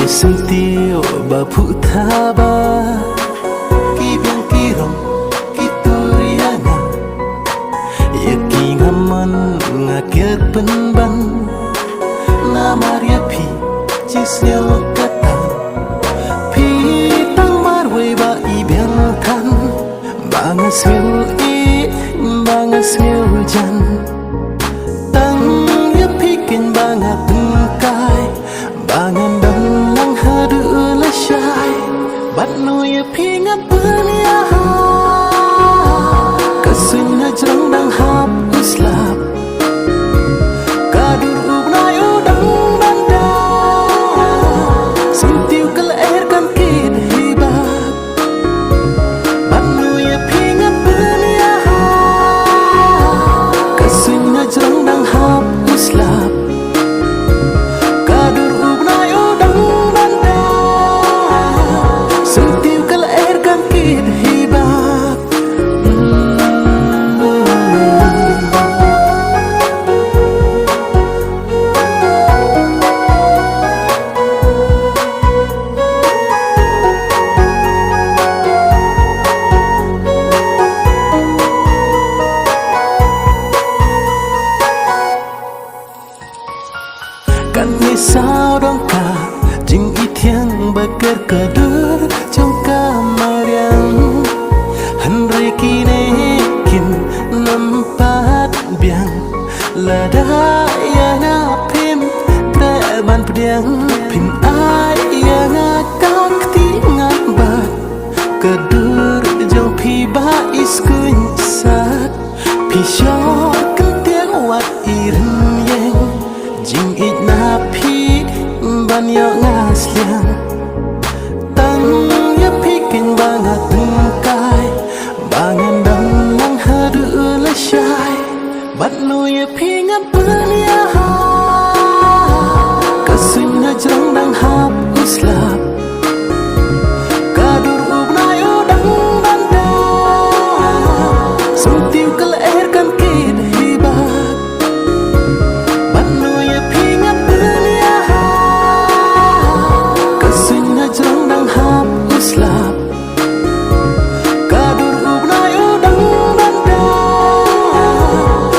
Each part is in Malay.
Sentiu bapu taba Kibiang kirong kiturianga Yaki ngaman ngakit penban Namaria pi cisnyo kata Pi tang marwe ba ibiang kan Bangas mil i bangas mil jan Tang ya pikin bangat tengkai Bangan dan lang hadu lasyai Bat no ya pingat berniaha Kasun na jrong dang hap uslap Kadur ubnay udang banda Sentiu kelairkan kid hibak Bat no ya pingat berniaha Kasun na jrong dang hap uslap Kan ni sao dong ka Jing itiang bakar kadur Jong kamariang Henry kine kin Nampat biang Lada ya na pim Treban pediang Pin ay ya na kau ketingan bat Kadur jong pi ba iskuny sat Pi syok kentiang wat irin yang Jing ik na pi ban yo ngasliang Tang ya pikin bangat tengkai Bangan dang lang hadu lasyai Bat no ya pingat berniaha Kasun na jrong dang hap uslap Kadur ubnay udang banda Sentiu kelairkan kid hibak Bat no ya pingat berniaha Kasun na jrong dang hap uslap Kadur ubnay udang banda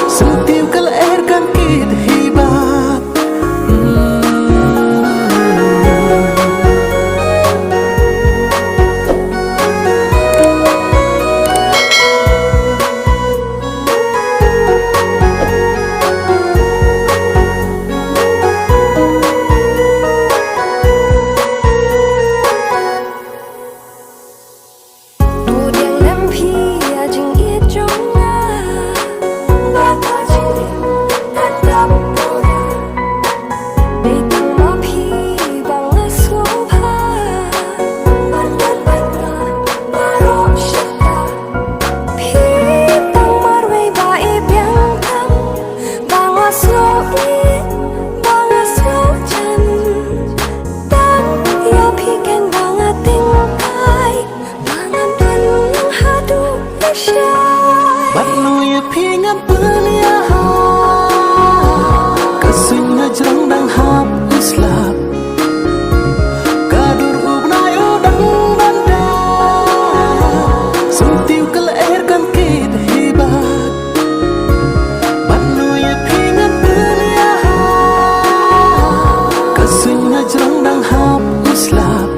Sentiu kelairkan kid hibak Bat no ya pingat berniaha Kasun na jrong dang hap uslap Kadur ubnay udang banda Sentiu kelairkan kid hibak Bat no ya pingat berniaha Kasun na jrong dang hap uslap